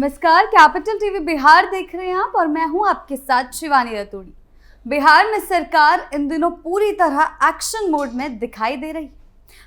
नमस्कार, capital TV Bihar देख रहे हैं आप और मैं हूं आपके साथ शिवानी रतूड़ी। बिहार में सरकार इन दिनों पूरी तरह एक्शन मोड में दिखाई दे रही है।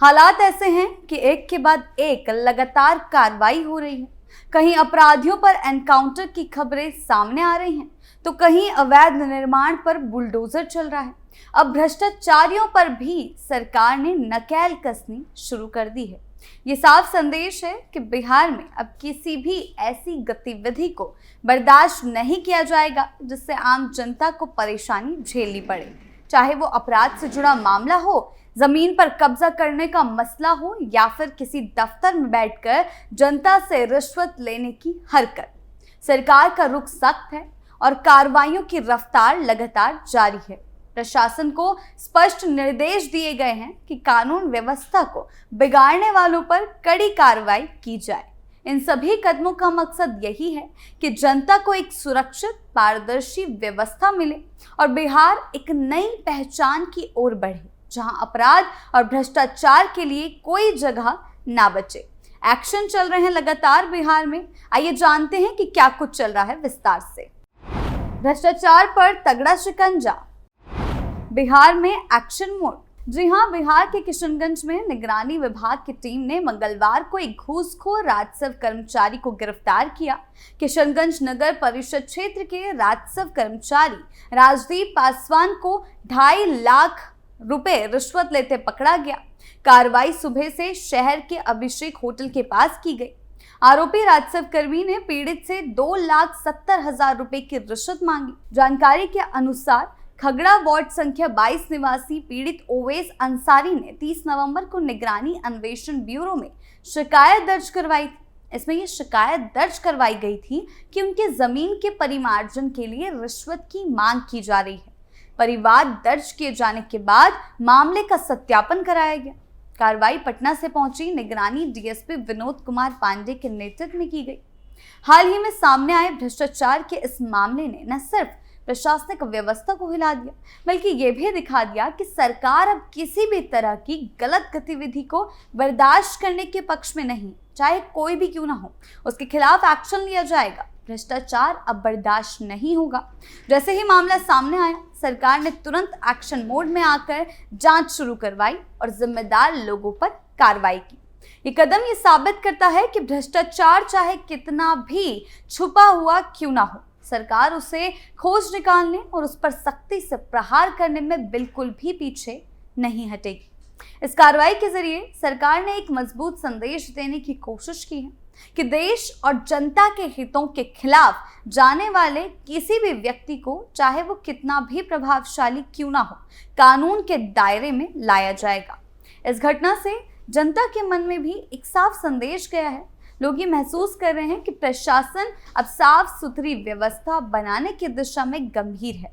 हालात ऐसे हैं कि एक के बाद एक लगातार कार्रवाई हो रही है। कहीं अपराधियों पर एनकाउंटर की खबरें सामने आ रही हैं, तो कहीं अवैध निर्माण पर बुलडोजर चल रहा है। अब भ्रष्टाचारियों पर भी सरकार ने नकेल कसनी शुरू कर दी है। ये साफ संदेश है कि बिहार में अब किसी भी ऐसी गतिविधि को बर्दाश्त नहीं किया जाएगा जिससे आम जनता को परेशानी झेलनी पड़े, चाहे वो अपराध से जुड़ा मामला हो, जमीन पर कब्जा करने का मसला हो या फिर किसी दफ्तर में बैठकर जनता से रिश्वत लेने की हरकत। सरकार का रुख सख्त है और कार्रवाइयों की रफ्तार लगातार जारी है। प्रशासन को स्पष्ट निर्देश दिए गए हैं कि कानून व्यवस्था को बिगाड़ने वालों पर कड़ी कार्रवाई की जाए। इन सभी कदमों का मकसद यही है कि जनता को एक सुरक्षित, पारदर्शी व्यवस्था मिले और बिहार एक नई पहचान की ओर बढ़े, जहां अपराध और भ्रष्टाचार के लिए कोई जगह ना बचे। एक्शन चल रहे हैं लगातार बिहार में। आइए जानते हैं कि क्या कुछ चल रहा है विस्तार से। भ्रष्टाचार पर तगड़ा शिकंजा, बिहार में एक्शन मोड। जी हां, बिहार के किशनगंज में निगरानी विभाग की टीम ने मंगलवार को एक घूसखोर राजस्व कर्मचारी को गिरफ्तार किया। किशनगंज नगर परिषद क्षेत्र के राजस्व कर्मचारी राजदीप पासवान को 2.5 लाख रुपए रिश्वत लेते पकड़ा गया। कार्रवाई सुबह से शहर के अभिषेक होटल के पास की गई। आरोपी राजस्व कर्मी ने पीड़ित से 2,70,000 रुपए की रिश्वत मांगी। जानकारी के अनुसार खगड़ा वार्ड संख्या 22 निवासी पीड़ित ओवैस अंसारी ने 30 नवंबर को निगरानी अन्वेषण ब्यूरो में शिकायत दर्ज करवाई थी। इसमें यह शिकायत दर्ज करवाई गई थी कि उनके जमीन के परिमार्जन के लिए रिश्वत की मांग की जा रही है। परिवाद दर्ज किए जाने के बाद मामले का सत्यापन कराया गया। कार्रवाई पटना से पहुंची निगरानी डीएसपी विनोद कुमार पांडे के नेतृत्व में की गई। हाल ही में सामने आए भ्रष्टाचार के इस मामले ने न सिर्फ प्रशासनिक व्यवस्था को हिला दिया, बल्कि ये भी दिखा दिया कि सरकार अब किसी भी तरह की गलत गतिविधि को बर्दाश्त करने के पक्ष में नहीं, चाहे कोई भी क्यों ना हो, उसके खिलाफ एक्शन लिया जाएगा। भ्रष्टाचार अब बर्दाश्त नहीं होगा। जैसे ही मामला सामने आया, सरकार ने तुरंत एक्शन मोड में आकर जांच शुरू करवाई और जिम्मेदार लोगों पर कार्रवाई की। ये कदम ये साबित करता है कि भ्रष्टाचार चाहे कितना भी छुपा हुआ क्यों ना हो, सरकार उसे खोज निकालने और उस पर सख्ती से प्रहार करने में बिल्कुल भी पीछे नहीं हटेगी। इस कार्रवाई के जरिए सरकार ने एक मजबूत संदेश देने की कोशिश की है कि देश और जनता के हितों के खिलाफ जाने वाले किसी भी व्यक्ति को, चाहे वो कितना भी प्रभावशाली क्यों ना हो, कानून के दायरे में लाया जाएगा। इस घटना से जनता के मन में भी एक साफ संदेश गया है। लोग ये महसूस कर रहे हैं कि प्रशासन अब साफ सुथरी व्यवस्था बनाने की दिशा में गंभीर है।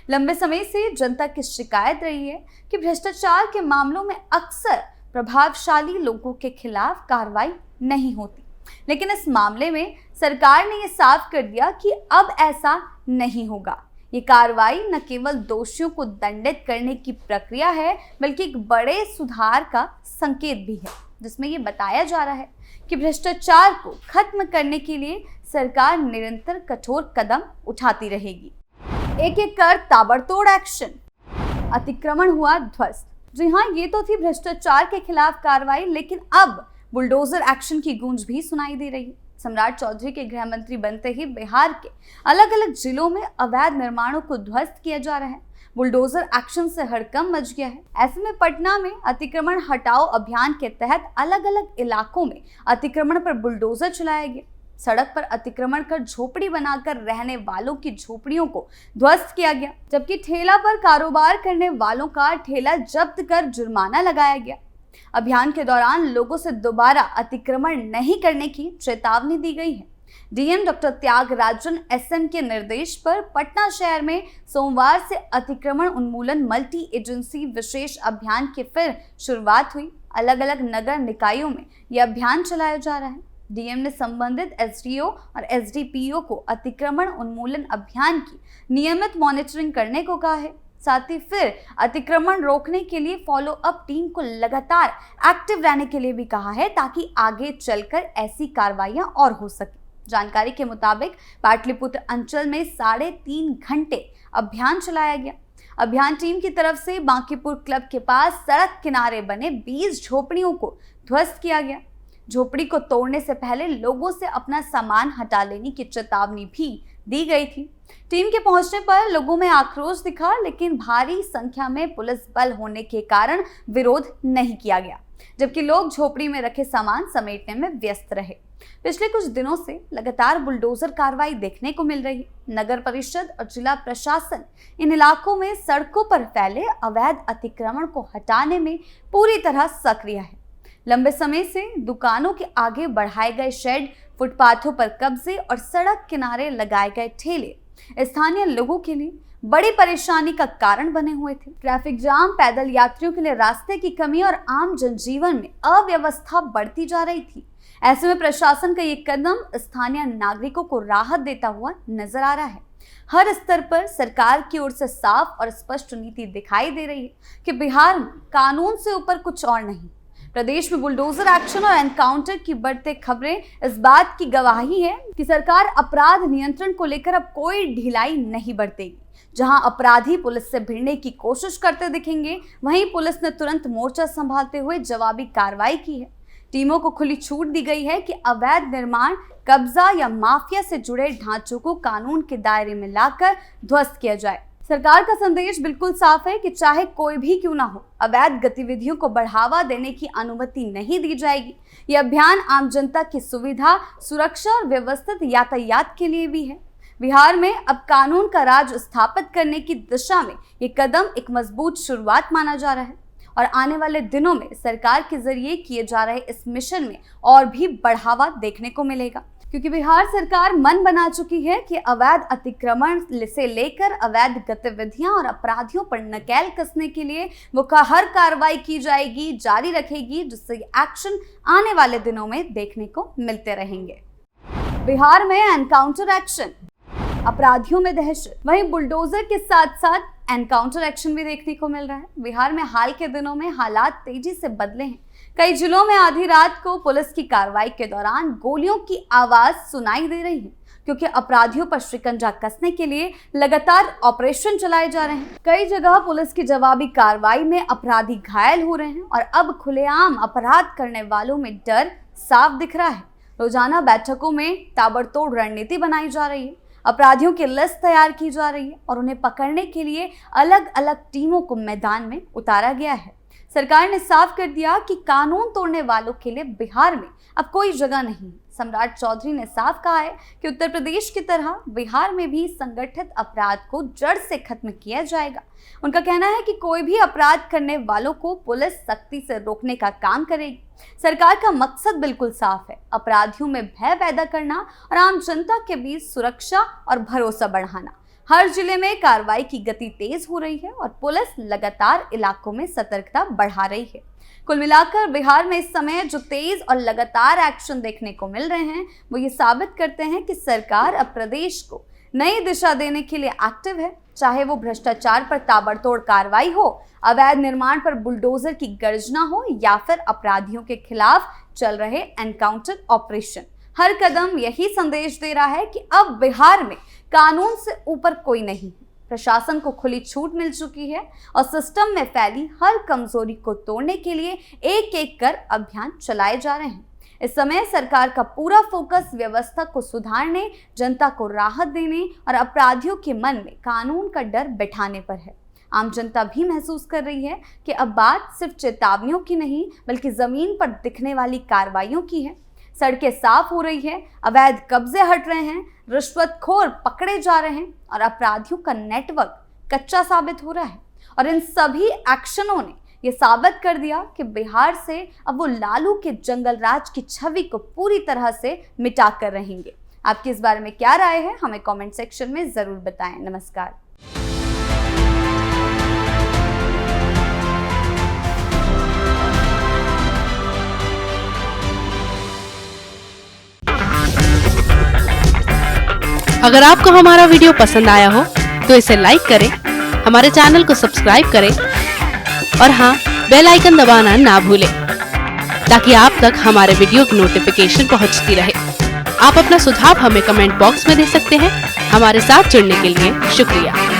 लंबे समय से जनता की शिकायत रही है कि भ्रष्टाचार के मामलों में अक्सर प्रभावशाली लोगों के खिलाफ कार्रवाई नहीं होती, लेकिन इस मामले में सरकार ने ये साफ कर दिया कि अब ऐसा नहीं होगा। ये कार्रवाई न केवल दोषियों को दंडित करने की प्रक्रिया है, बल्कि एक बड़े सुधार का संकेत भी है, जिसमें ये बताया जा रहा है कि भ्रष्टाचार को खत्म करने के लिए सरकार निरंतर कठोर कदम उठाती रहेगी। एक एक कर ताबड़तोड़ एक्शन, अतिक्रमण हुआ ध्वस्त। जी हाँ, ये तो थी भ्रष्टाचार के खिलाफ कार्रवाई, लेकिन अब बुलडोजर एक्शन की गूंज भी सुनाई दे रही है। सम्राट चौधरी के गृह मंत्री बनते ही बिहार के अलग अलग जिलों में अवैध निर्माणों को ध्वस्त किया जा रहा है। बुलडोजर एक्शन से हड़कंप मच गया है। ऐसे में पटना में अतिक्रमण हटाओ अभियान के तहत अलग अलग इलाकों में अतिक्रमण पर बुलडोजर चलाया गया। सड़क पर अतिक्रमण कर झोपड़ी बनाकर रहने वालों की झोपड़ियों को ध्वस्त किया गया, जबकि ठेला पर कारोबार करने वालों का ठेला जब्त कर जुर्माना लगाया गया। अभियान के दौरान लोगों से दोबारा अतिक्रमण नहीं करने की चेतावनी दी गई है। डीएम डॉक्टर त्यागराजन एसएम के निर्देश पर पटना शहर में सोमवार से अतिक्रमण उन्मूलन मल्टी एजेंसी विशेष अभियान की फिर शुरुआत हुई। अलग अलग नगर निकायों में यह अभियान चलाया जा रहा है। डीएम ने संबंधित एसडीओ और एसडीपीओ को अतिक्रमण उन्मूलन अभियान की नियमित मॉनिटरिंग करने को कहा है। साथ ही फिर अतिक्रमण रोकने के लिए फॉलो अप टीम को लगातार एक्टिव रहने के लिए भी कहा है, ताकि आगे चलकर ऐसी कार्रवाइयां और हो सके। जानकारी के मुताबिक पाटलिपुत्र अंचल में 3.5 घंटे अभियान चलाया गया। अभियान टीम की तरफ से बांकीपुर क्लब के पास सड़क किनारे बने 20 झोपड़ियों को ध्वस्त किया गया। झोपड़ी को तोड़ने से पहले लोगों से अपना सामान हटा लेने की चेतावनी भी दी गई थी। टीम के पहुंचने पर लोगों में आक्रोश दिखा, लेकिन भारी संख्या में पुलिस बल होने के कारण विरोध नहीं किया गया, जबकि लोग झोपड़ी में रखे सामान समेटने में व्यस्त रहे। पिछले कुछ दिनों से लगातार बुलडोजर कार्रवाई देखने को मिल रही। नगर परिषद और जिला प्रशासन इन इलाकों में सड़कों पर फैले अवैध अतिक्रमण को हटाने में पूरी तरह सक्रिय है। लंबे समय से दुकानों के आगे बढ़ाए गए शेड, फुटपाथों पर कब्जे और सड़क किनारे लगाए गए ठेले स्थानीय लोगों के लिए बड़ी परेशानी का कारण बने हुए थे। ट्रैफिक जाम, पैदल यात्रियों के लिए रास्ते की कमी और आम जनजीवन में अव्यवस्था बढ़ती जा रही थी। ऐसे में प्रशासन का ये कदम स्थानीय नागरिकों को राहत देता हुआ नजर आ रहा है। हर स्तर पर सरकार की ओर से साफ और स्पष्ट नीति दिखाई दे रही है कि बिहार में कानून से ऊपर कुछ और नहीं। प्रदेश में बुलडोजर एक्शन और एनकाउंटर की बढ़ते खबरें इस बात की गवाही है कि सरकार अपराध नियंत्रण को लेकर अब कोई ढिलाई नहीं बरतेगी। जहां अपराधी पुलिस से भिड़ने की कोशिश करते दिखेंगे, वहीं पुलिस ने तुरंत मोर्चा संभालते हुए जवाबी कार्रवाई की है। टीमों को खुली छूट दी गई है कि अवैध निर्माण, कब्जा या माफिया से जुड़े ढांचों को कानून के दायरे में लाकर ध्वस्त किया जाए। सरकार का संदेश बिल्कुल साफ है कि चाहे कोई भी क्यों ना हो, अवैध गतिविधियों को बढ़ावा देने की अनुमति नहीं दी जाएगी। यह अभियान आम जनता की सुविधा, सुरक्षा और व्यवस्थित यातायात के लिए भी है। बिहार में अब कानून का राज स्थापित करने की दिशा में ये कदम एक मजबूत शुरुआत माना जा रहा है और आने वाले दिनों में सरकार के जरिए किए जा रहे इस मिशन में और भी बढ़ावा देखने को मिलेगा, क्योंकि बिहार सरकार मन बना चुकी है कि अवैध अतिक्रमण से लेकर अवैध गतिविधियां और अपराधियों पर नकेल कसने के लिए वो हर कार्रवाई की जाएगी, जारी रखेगी, जिससे एक्शन आने वाले दिनों में देखने को मिलते रहेंगे। बिहार में एनकाउंटर एक्शन, अपराधियों में दहशत, वहीं बुलडोजर के साथ साथ एनकाउंटर एक्शन भी देखने को मिल रहा है। बिहार में हाल के दिनों में हालात तेजी से बदले हैं। कई जिलों में आधी रात को पुलिस की कार्रवाई के दौरान गोलियों की आवाज सुनाई दे रही है, क्योंकि अपराधियों पर शिकंजा कसने के लिए लगातार ऑपरेशन चलाए जा रहे हैं। कई जगह पुलिस की जवाबी कार्रवाई में अपराधी घायल हो रहे हैं और अब खुलेआम अपराध करने वालों में डर साफ दिख रहा है। रोजाना बैठकों में ताबड़तोड़ रणनीति बनाई जा रही है, अपराधियों की लिस्ट तैयार की जा रही है और उन्हें पकड़ने के लिए अलग अलग टीमों को मैदान में उतारा गया है। सरकार ने साफ कर दिया कि कानून तोड़ने वालों के लिए बिहार में अब कोई जगह नहीं। सम्राट चौधरी ने साफ कहा है कि उत्तर प्रदेश की तरह बिहार में भी संगठित अपराध को जड़ से खत्म किया जाएगा। उनका कहना है कि कोई भी अपराध करने वालों को पुलिस सख्ती से रोकने का काम करेगी। सरकार का मकसद बिल्कुल साफ है, अपराधियों में भय पैदा करना और आम जनता के बीच सुरक्षा और भरोसा बढ़ाना। हर जिले में कार्रवाई की गति तेज हो रही है और पुलिस लगातार इलाकों में सतर्कता बढ़ा रही है। कुल मिलाकर बिहार में इस समय जो तेज और लगातार एक्शन देखने को मिल रहे हैं, वो ये साबित करते हैं कि सरकार अब प्रदेश को नई दिशा देने के लिए एक्टिव है। चाहे वो भ्रष्टाचार पर ताबड़तोड़ कार्रवाई हो, अवैध निर्माण पर बुलडोजर की गर्जना हो या फिर अपराधियों के खिलाफ चल रहे एनकाउंटर ऑपरेशन, हर कदम यही संदेश दे रहा है कि अब बिहार में कानून से ऊपर कोई नहीं। प्रशासन को खुली छूट मिल चुकी है और सिस्टम में फैली हर कमजोरी को तोड़ने के लिए एक एक कर अभियान चलाए जा रहे हैं। इस समय सरकार का पूरा फोकस व्यवस्था को सुधारने, जनता को राहत देने और अपराधियों के मन में कानून का डर बिठाने पर है। आम जनता भी महसूस कर रही है कि अब बात सिर्फ चेतावनियों की नहीं, बल्कि जमीन पर दिखने वाली कार्रवाइयों की है। सड़कें साफ हो रही है, अवैध कब्जे हट रहे हैं, रिश्वतखोर पकड़े जा रहे हैं और अपराधियों का नेटवर्क कच्चा साबित हो रहा है। और इन सभी एक्शनों ने ये साबित कर दिया कि बिहार से अब वो लालू के जंगल राज की छवि को पूरी तरह से मिटा कर रहेंगे। आपकी इस बारे में क्या राय है, हमें कमेंट सेक्शन में जरूर बताएं। नमस्कार। अगर आपको हमारा वीडियो पसंद आया हो तो इसे लाइक करें, हमारे चैनल को सब्सक्राइब करें और हाँ, बेल आइकन दबाना ना भूलें ताकि आप तक हमारे वीडियो की नोटिफिकेशन पहुंचती रहे। आप अपना सुझाव हमें कमेंट बॉक्स में दे सकते हैं। हमारे साथ जुड़ने के लिए शुक्रिया।